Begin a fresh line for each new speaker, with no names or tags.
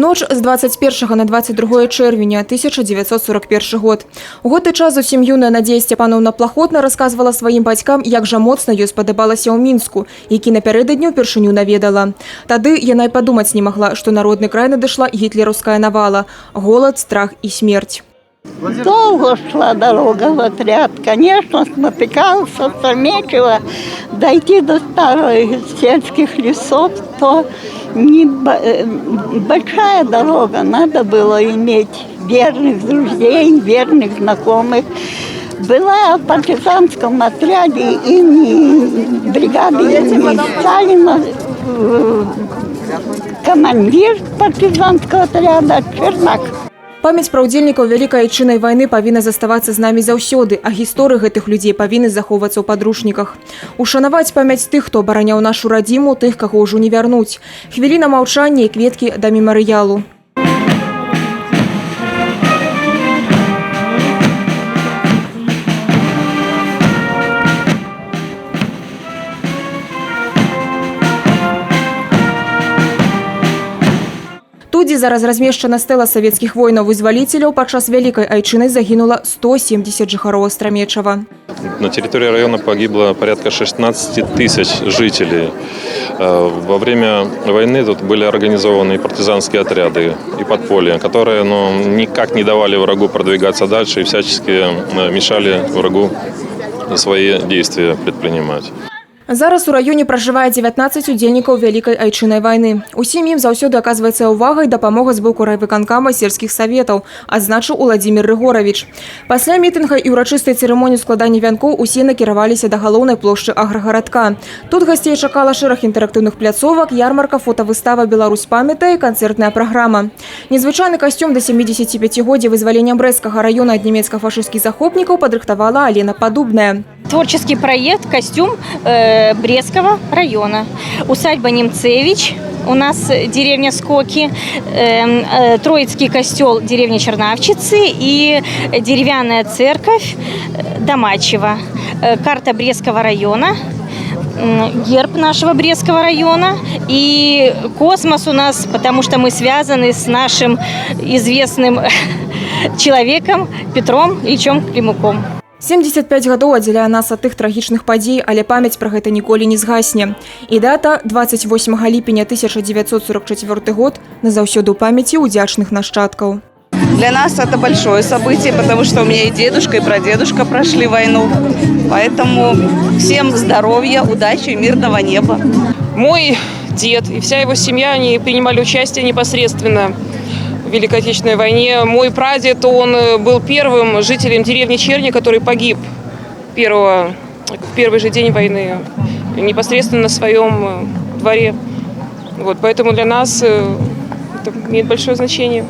Ноч з 21 на 22 чэрвеня 1941 год. У гэты час зусім юная Надзея Сцяпановна Плахотна расказвала сваім бацькам, як жа моцна ёй спадабалася ў Мінску, які напярэдадні ўпершыню наведала. Тады яна і падумаць не магла, што на родны край надышла гітлераўская навала – голад, страх і смерць.
Долго шла дорога в отряд. Конечно, спотыкался, замечила. Дойти до старых сельских лесов, то большая дорога. Надо было иметь верных друзей, верных знакомых. Была в партизанском отряде имени бригады имени Сталина, командир партизанского отряда Чернак.
Памяць пра ўдзельнікаў Вялікай Айчыннай вайны павінна заставацца з намі заўсёды, а гісторыі гэтых людзей павінны захоўвацца ў падручніках. Ушанаваць памяць тых, хто абараняў нашу радзіму, тых, каго ўжо не вярнуць. Хвіліна маўчання і кветкі да мемарыялу. Тут, зараз размешчана стэла савецкіх воінаў-вызваліцеляў, падчас Вялікай Айчыннай загінула 170 жыхароў Астрамечава.
На территории района погибло порядка 16 тысяч жителей. Во время войны тут были организованы и партизанские отряды, и подполья, которые никак не давали врагу продвигаться дальше и всячески мешали врагу свои действия предпринимать.
Зараз у раёне пражывае 19 удзельнікаў Вялікай Айчыннай вайны. Усім ім заўсёды аказваецца ўвага і дапамога з боку райвыканкама сельскіх саветаў, адзначыў Уладзімір Рыгоравіч. Пасля мітынга і ўрачыстай цырымоніі складання вянкоў усе накіраваліся да галоўнай плошчы аграгарадка. Тут гасцей чакала шэраг інтэрактыўных пляцовак, ярмарка, фотавыстава «Беларусь памятае» і канцэртная праграма. Незвычайны касцюм да 75-годдзя вызвалення Брэсцкага раёна ад нямецка-фашысцкіх захопнікаў падрыхтавала Алена Падубная.
Творческий проект «Костюм» Брестского района. Усадьба Немцевич, у нас деревня Скоки, Троицкий костел деревни Чернавчицы и деревянная церковь Домачева. Карта Брестского района, герб нашего Брестского района и космос у нас, потому что мы связаны с нашим известным человеком Петром Ильичом Климуком.
75 гадоў аддзяляе нас ад тых трагічных падзей, але памяць пра гэта ніколі не згасне. І дата 28 ліпеня 1944 год назаўсёды ў памяці удзячных нашчадкаў.
Для нас это большое событие, потому что у меня и дедушка, и прадедушка прошли войну. Поэтому всем здоровья, удачи и мирного неба.
Мой дед и вся его семья, они принимали участие непосредственно в Великой Отечественной войне. Мой прадед, он был первым жителем деревни Черни, который погиб в первый же день войны, непосредственно на своем дворе. Поэтому для нас это имеет большое значение.